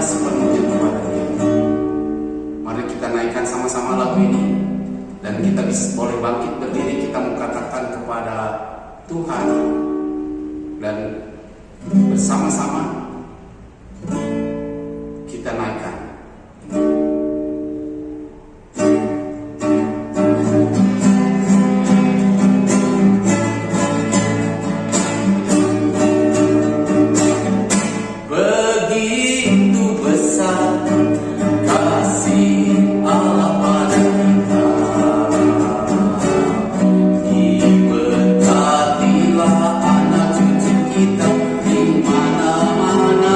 sepenuhnya kepada Dia. Mari kita naikkan sama-sama lagu ini, dan kita boleh bangkit berdiri, kita mau katakan kepada Tuhan, dan bersama-sama kita naikkan. Begitu besar kasih Allah pada kita, diberkatilah anak cucu kita di mana-mana.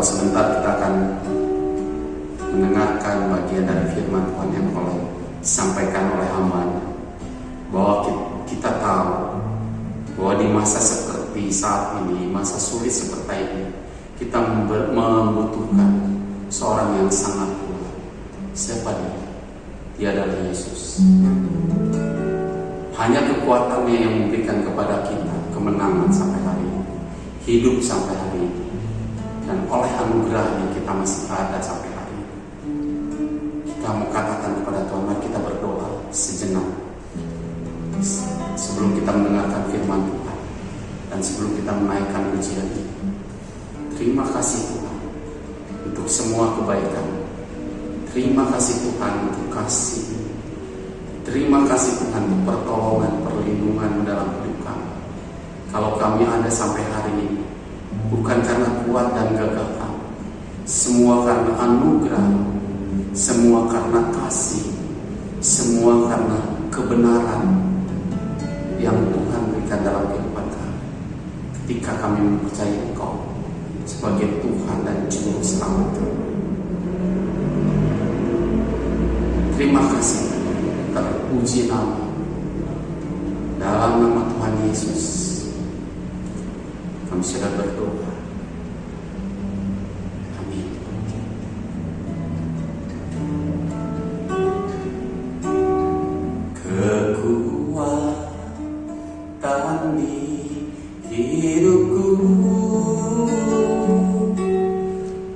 sebentar kita akan mendengarkan bagian dari firman Tuhan yang disampaikan oleh hamba-Nya, bahwa kita tahu bahwa di masa seperti saat ini, masa sulit seperti ini, kita membutuhkan seorang yang sangat kuat. Siapa dia? Dia adalah Yesus. Hanya kekuatannya yang memberikan kepada kita kemenangan sampai hari ini, hidup sampai hari ini, dan oleh anugerahnya kita masih ada sampai hari ini. Kita mau katakan kepada Tuhan, mari kita berdoa sejenak sebelum kita mendengarkan firman Tuhan dan sebelum kita menaikkan pujian ini. Terima kasih Tuhan untuk semua kebaikan. Terima kasih Tuhan untuk kasih. Terima kasih Tuhan untuk pertolongan, perlindungan dalam hidup kami. Kalau kami ada sampai hari ini, bukan karena kuat dan gagah kami, semua karena anugerah, semua karena kasih, semua karena kebenaran yang Tuhan berikan dalam kehidupan kami. Ketika kami mempercayai Engkau sebagai Tuhan dan Juru Selamat kami. Terima kasih, terpuji nama dalam nama Tuhan Yesus. Kami sudah berdoa. Amin. Kekuatan di hidupku,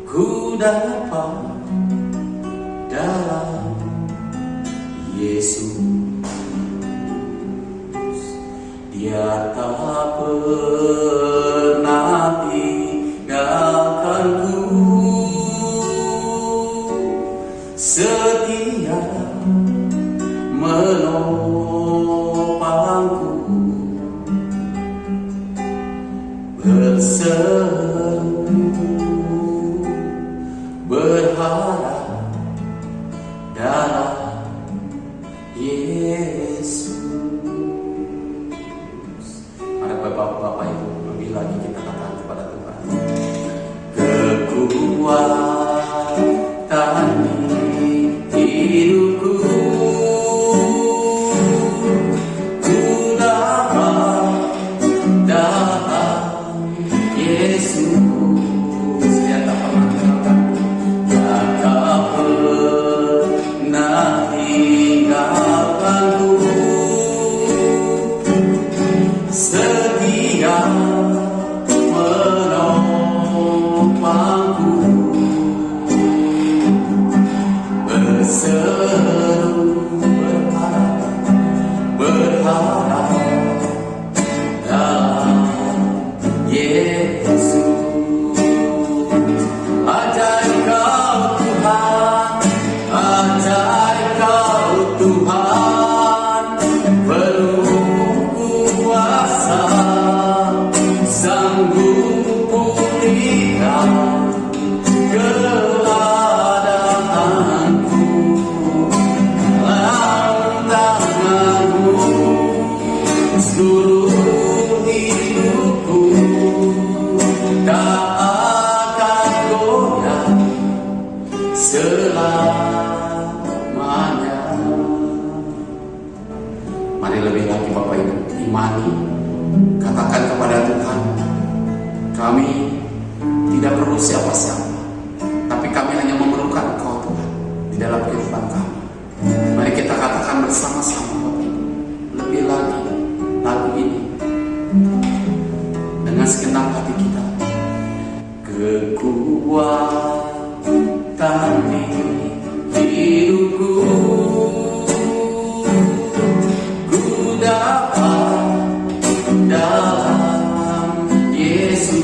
ku dapat dalam Yesus. Dia tak pernah tinggalkanku, setia menopangku, berseru berharap dalam Yesus. Ada bapak-bapak itu lebih lagi kita katakan kepada Tuhan, kekuatan di hidupku, ku dapat dalam Yesus. Dia tak pernah tinggalkanku, dia tak pernah tinggalkanku, setia menopangku, berseru berharap dalam Yesus. Ajaib Kau Tuhan, ajaib Kau Tuhan, penuh kuasa, sanggup pulihkan keadaanku. Dalam tangan-Mu seluruh hidupku tak akan goyah selamanya. Mari lebih lagi Bapak Ibu imani, katakan kepada Tuhan, kami tidak perlu siapa-siapa, tapi kami hanya memerlukan Engkau Tuhan di dalam kehidupan kami. Mari kita katakan bersama-sama Bapak Ibu, lebih lagi lagu ini dengan segenap hati kita. Kekuatan di hidupku, ku dapat dalam Yesus.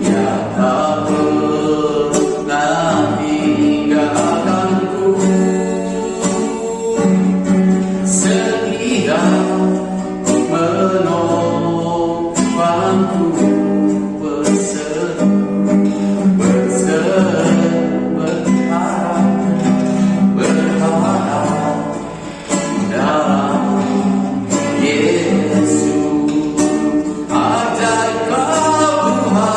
Dia tak pernah tinggalkanku, setia menopangku, berseru berharap dalam Yesus. Ajaib Kau Tuhan,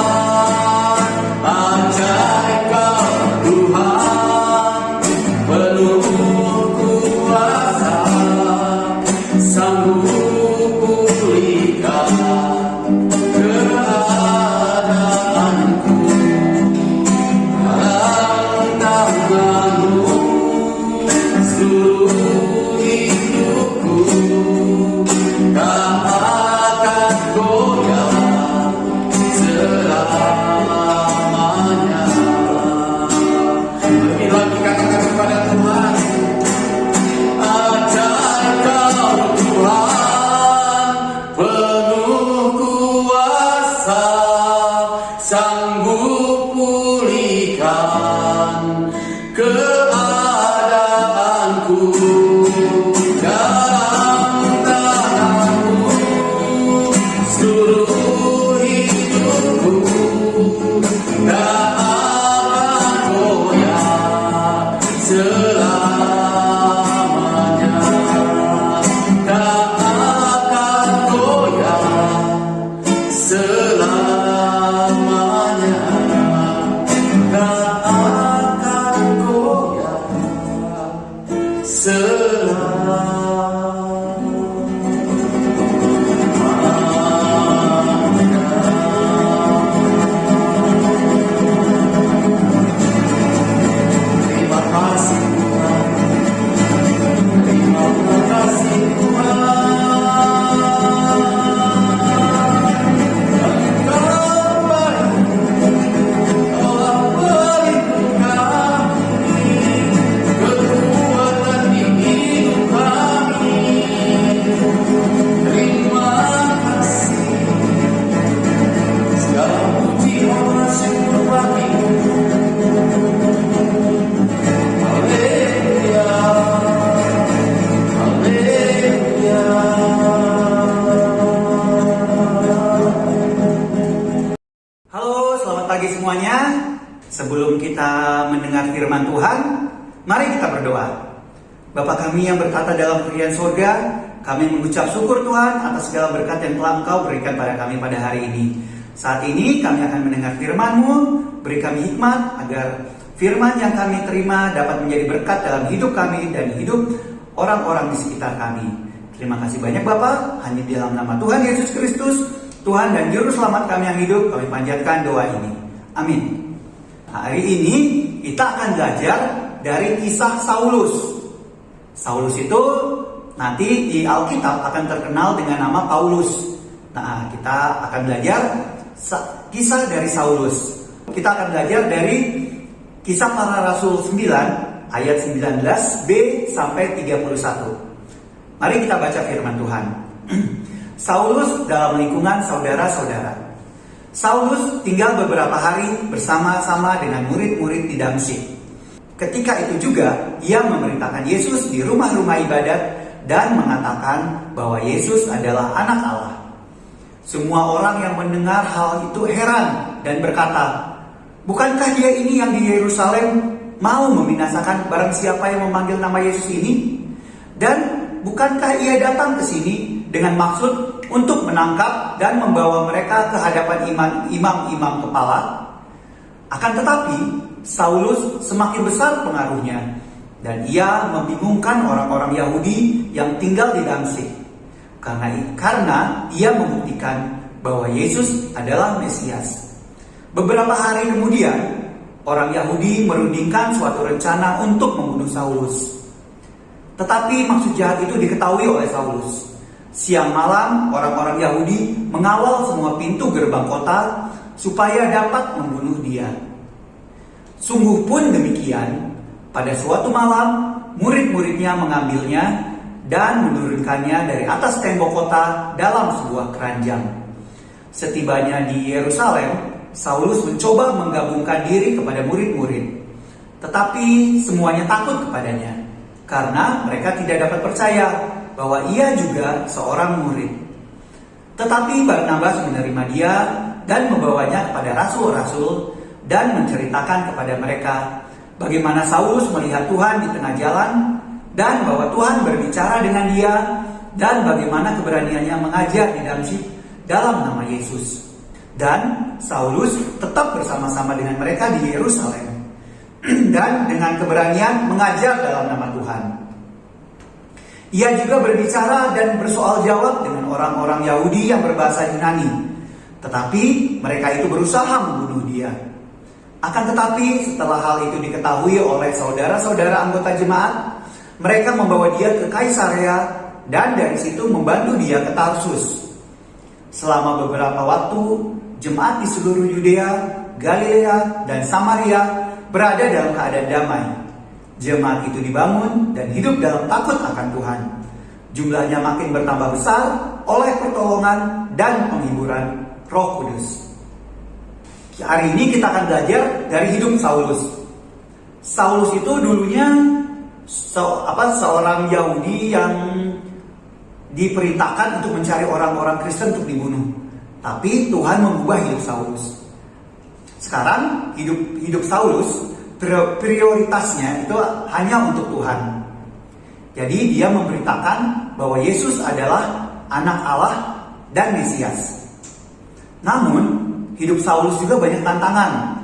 selamanya gak akan goyah Terima kasih Tuhan, terima kasih Tuhan. Halo, selamat pagi semuanya. Sebelum kita mendengar firman Tuhan, mari kita berdoa. Bapa kami yang bertata dalam kerajaan surga, kami mengucap syukur Tuhan atas segala berkat yang telah Engkau berikan pada kami pada hari ini. Saat ini kami akan mendengar firman-Mu, beri kami hikmat agar firman yang kami terima dapat menjadi berkat dalam hidup kami dan hidup orang-orang di sekitar kami. Terima kasih banyak Bapa, hanya di dalam nama Tuhan Yesus Kristus, Tuhan dan Juru Selamat kami yang hidup, kami panjatkan doa ini. Amin. Hari ini kita akan belajar dari kisah Saulus. Saulus itu nanti di Alkitab akan terkenal dengan nama Paulus. Nah, kita akan belajar kisah dari Saulus. Kita akan belajar dari Kisah Para Rasul 9 ayat 19b sampai 31. Mari kita baca firman Tuhan. Saulus dalam lingkungan saudara-saudara. Saulus tinggal beberapa hari bersama-sama dengan murid-murid di Damsyik. Ketika itu juga ia memberitakan Yesus di rumah-rumah ibadat dan mengatakan bahwa Yesus adalah anak Allah. Semua orang yang mendengar hal itu heran dan berkata, "Bukankah dia ini yang di Yerusalem mau membinasakan barang siapa yang memanggil nama Yesus ini? Dan bukankah ia datang ke sini dengan maksud untuk menangkap dan membawa mereka ke hadapan imam-imam kepala?" Akan tetapi Saulus semakin besar pengaruhnya dan ia membingungkan orang-orang Yahudi yang tinggal di Damsyik karena ia membuktikan bahwa Yesus adalah Mesias. Beberapa hari kemudian orang Yahudi merundingkan suatu rencana untuk membunuh Saulus. Tetapi maksud jahat itu diketahui oleh Saulus. Siang malam orang-orang Yahudi mengawal semua pintu gerbang kota supaya dapat membunuh dia. Sungguh pun demikian, pada suatu malam murid-muridnya mengambilnya dan menurunkannya dari atas tembok kota dalam sebuah keranjang. Setibanya di Yerusalem, Saulus mencoba menggabungkan diri kepada murid-murid. Tetapi semuanya takut kepadanya karena mereka tidak dapat percaya bahwa ia juga seorang murid. Tetapi Barnabas menerima dia dan membawanya kepada rasul-rasul dan menceritakan kepada mereka bagaimana Saulus melihat Tuhan di tengah jalan dan bahwa Tuhan berbicara dengan dia dan bagaimana keberaniannya mengajar di Damsyik dalam nama Yesus. Dan Saulus tetap bersama-sama dengan mereka di Yerusalem dan dengan keberanian mengajar dalam nama Tuhan. Ia juga berbicara dan bersoal jawab dengan orang-orang Yahudi yang berbahasa Yunani. Tetapi mereka itu berusaha membunuh dia. Akan tetapi setelah hal itu diketahui oleh saudara-saudara anggota jemaat, mereka membawa dia ke Kaisarea dan dari situ membantu dia ke Tarsus. Selama beberapa waktu, jemaat di seluruh Yudea, Galilea, dan Samaria berada dalam keadaan damai. Jemaat itu dibangun dan hidup dalam takut akan Tuhan. Jumlahnya makin bertambah besar oleh pertolongan dan penghiburan Roh Kudus. Hari ini kita akan belajar dari hidup Saulus. Saulus itu dulunya seorang Yahudi yang diperintahkan untuk mencari orang-orang Kristen untuk dibunuh. Tapi Tuhan mengubah hidup Saulus. Sekarang hidup Saulus prioritasnya itu hanya untuk Tuhan. Jadi dia memberitakan bahwa Yesus adalah anak Allah dan Mesias. Namun, hidup Saulus juga banyak tantangan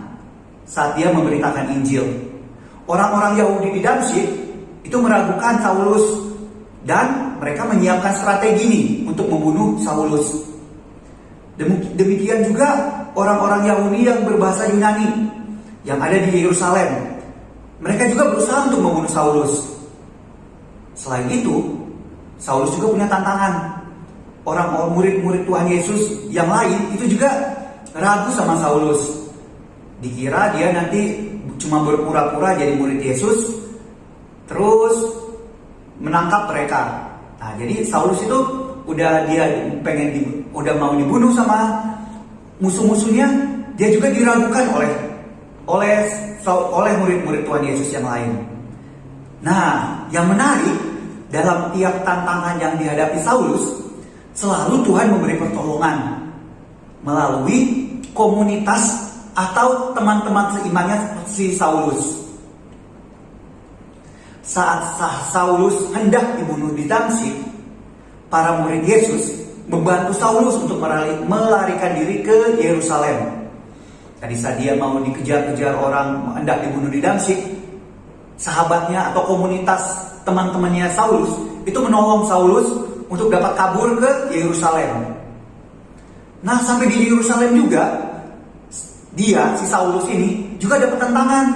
saat dia memberitakan Injil. Orang-orang Yahudi di Damsyik itu meragukan Saulus dan mereka menyiapkan strategi nih untuk membunuh Saulus. Demikian juga orang-orang Yahudi yang berbahasa Yunani yang ada di Yerusalem. Mereka juga berusaha untuk membunuh Saulus. Selain itu, Saulus juga punya tantangan. Orang-orang murid-murid Tuhan Yesus yang lain itu juga ragu sama Saulus. Dikira dia nanti cuma berpura-pura jadi murid Yesus, terus menangkap mereka. Nah, jadi Saulus itu udah mau dibunuh sama musuh-musuhnya, dia juga diragukan oleh murid-murid Tuhan Yesus yang lain. Nah, yang menarik dalam tiap tantangan yang dihadapi Saulus, selalu Tuhan memberi pertolongan melalui komunitas atau teman-teman seimannya seperti Saulus. Saat Saulus hendak dibunuh di Damsyik, para murid Yesus membantu Saulus untuk melarikan diri ke Yerusalem. Tadi saat dia mau dikejar-kejar orang hendak dibunuh di Damsyik, sahabatnya atau komunitas teman-temannya Saulus itu menolong Saulus untuk dapat kabur ke Yerusalem. Nah, sampai di Yerusalem juga, si Saulus ini juga dapat tantangan.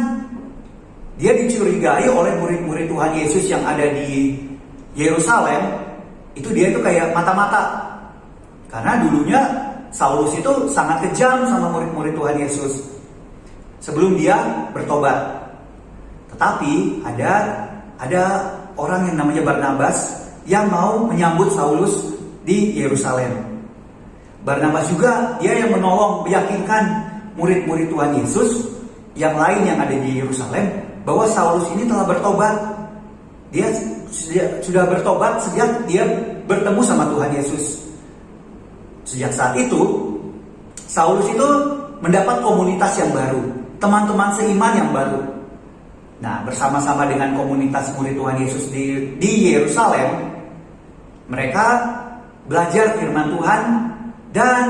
Dia dicurigai oleh murid-murid Tuhan Yesus yang ada di Yerusalem. Dia itu kayak mata-mata. Karena dulunya Saulus itu sangat kejam sama murid-murid Tuhan Yesus sebelum dia bertobat. Tetapi ada orang yang namanya Barnabas yang mau menyambut Saulus di Yerusalem. Barnabas juga dia yang meyakinkan murid-murid Tuhan Yesus yang lain yang ada di Yerusalem bahwa Saulus ini telah bertobat. Dia sudah bertobat sejak dia bertemu sama Tuhan Yesus. Sejak saat itu, Saulus itu mendapat komunitas yang baru, teman-teman seiman yang baru. Nah, bersama-sama dengan komunitas murid Tuhan Yesus di Yerusalem, mereka belajar firman Tuhan dan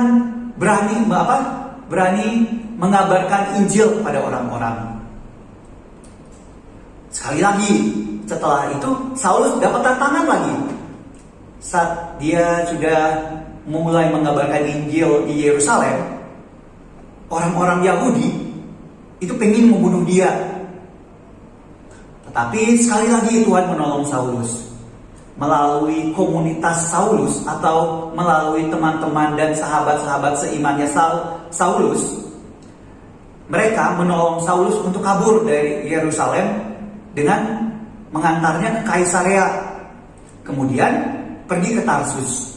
berani mengabarkan Injil kepada orang-orang. Sekali lagi, setelah itu Saulus dapat tantangan lagi. Saat dia sudah mulai mengabarkan Injil di Yerusalem, orang-orang Yahudi itu pengen membunuh dia. Tetapi sekali lagi Tuhan menolong Saulus. Melalui komunitas Saulus atau melalui teman-teman dan sahabat-sahabat seimannya Saulus, mereka menolong Saulus untuk kabur dari Yerusalem dengan mengantarnya ke Kaisarea, kemudian pergi ke Tarsus.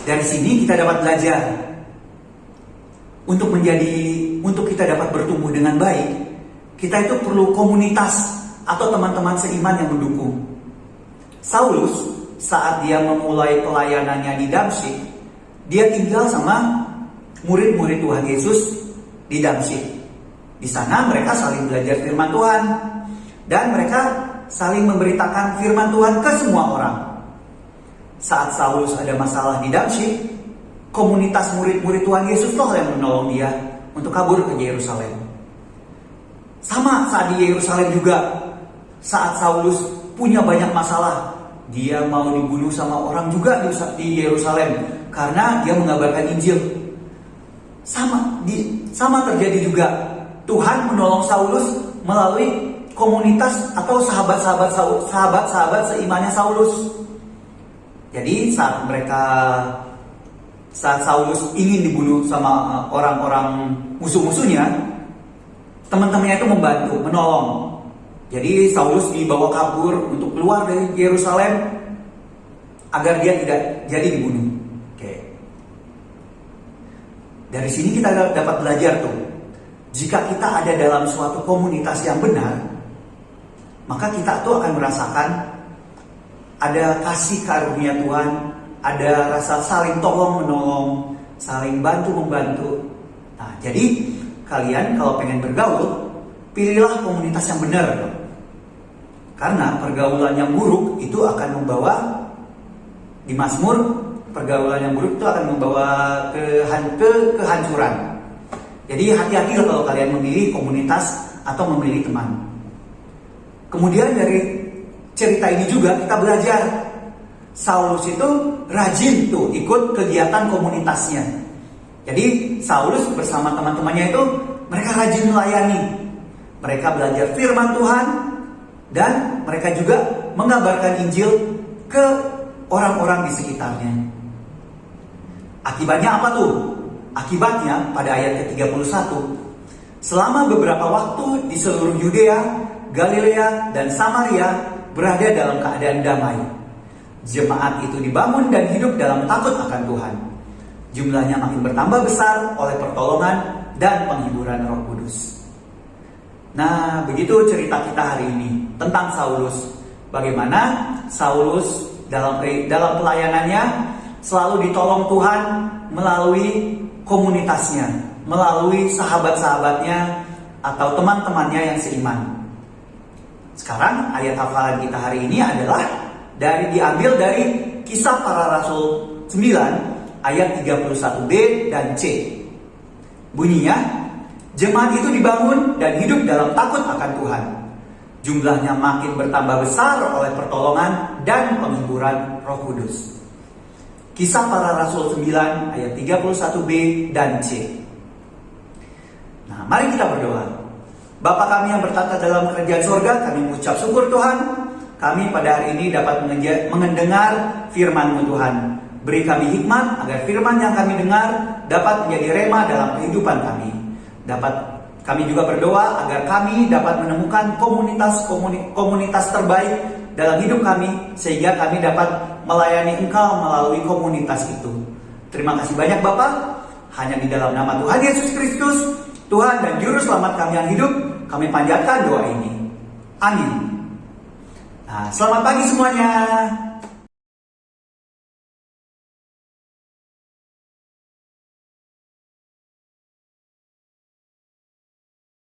Dari sini kita dapat belajar untuk kita dapat bertumbuh dengan baik, kita itu perlu komunitas atau teman-teman seiman yang mendukung. Saulus saat dia memulai pelayanannya di Damsyik, dia tinggal sama murid-murid Tuhan Yesus di Damsyik. Di sana mereka saling belajar firman Tuhan dan mereka saling memberitakan firman Tuhan ke semua orang. Saat Saulus ada masalah di Damsyik, komunitas murid-murid Tuhan Yesus lah yang menolong dia untuk kabur ke Yerusalem. Sama saat di Yerusalem juga, saat Saulus punya banyak masalah, dia mau dibunuh sama orang juga di Yerusalem karena dia mengabarkan Injil. Sama terjadi juga. Tuhan menolong Saulus melalui komunitas atau sahabat-sahabat seimannya Saulus. Jadi saat Saulus ingin dibunuh sama orang-orang musuh-musuhnya, teman-temannya itu membantu, menolong. Jadi Saulus dibawa kabur untuk keluar dari Yerusalem agar dia tidak jadi dibunuh. Oke. Dari sini kita dapat belajar tuh, jika kita ada dalam suatu komunitas yang benar, maka kita tuh akan merasakan ada kasih karunia Tuhan, ada rasa saling tolong menolong, saling bantu membantu. Nah, jadi kalian kalau pengen bergaul, pilihlah komunitas yang benar. Karena pergaulan yang buruk itu akan membawa, di Mazmur pergaulan yang buruk itu akan membawa ke kehancuran. Jadi hati-hati kalau kalian memilih komunitas atau memilih teman. Kemudian dari cerita ini juga kita belajar Saulus itu rajin tuh ikut kegiatan komunitasnya. Jadi Saulus bersama teman-temannya itu mereka rajin melayani. Mereka belajar firman Tuhan dan mereka juga mengabarkan Injil ke orang-orang di sekitarnya. Akibatnya apa tuh? Akibatnya pada ayat ke-31, selama beberapa waktu di seluruh Yudea, Galilea, dan Samaria berada dalam keadaan damai. Jemaat itu dibangun dan hidup dalam takut akan Tuhan. Jumlahnya makin bertambah besar oleh pertolongan dan penghiburan Roh Kudus. Nah, begitu cerita kita hari ini tentang Saulus. Bagaimana Saulus dalam pelayanannya selalu ditolong Tuhan melalui komunitasnya, melalui sahabat-sahabatnya atau teman-temannya yang seiman. Sekarang ayat hafalan kita hari ini adalah diambil dari Kisah Para Rasul 9 ayat 31b dan c. Bunyinya, jemaat itu dibangun dan hidup dalam takut akan Tuhan. Jumlahnya makin bertambah besar oleh pertolongan dan penghiburan Roh Kudus. Kisah Para Rasul 9 ayat 31b dan c. Nah, mari kita berdoa. Bapa kami yang bertata dalam kerajaan surga, kami mengucap syukur Tuhan. Kami pada hari ini dapat mendengar firman-Mu Tuhan. Beri kami hikmat agar firman yang kami dengar dapat menjadi rema dalam kehidupan kami. Kami juga berdoa agar kami dapat menemukan komunitas terbaik dalam hidup kami, sehingga kami dapat melayani Engkau melalui komunitas itu. Terima kasih banyak Bapak. Hanya di dalam nama Tuhan Yesus Kristus, Tuhan dan Juru Selamat kami yang hidup, kami panjatkan doa ini. Amin. Nah, selamat pagi semuanya.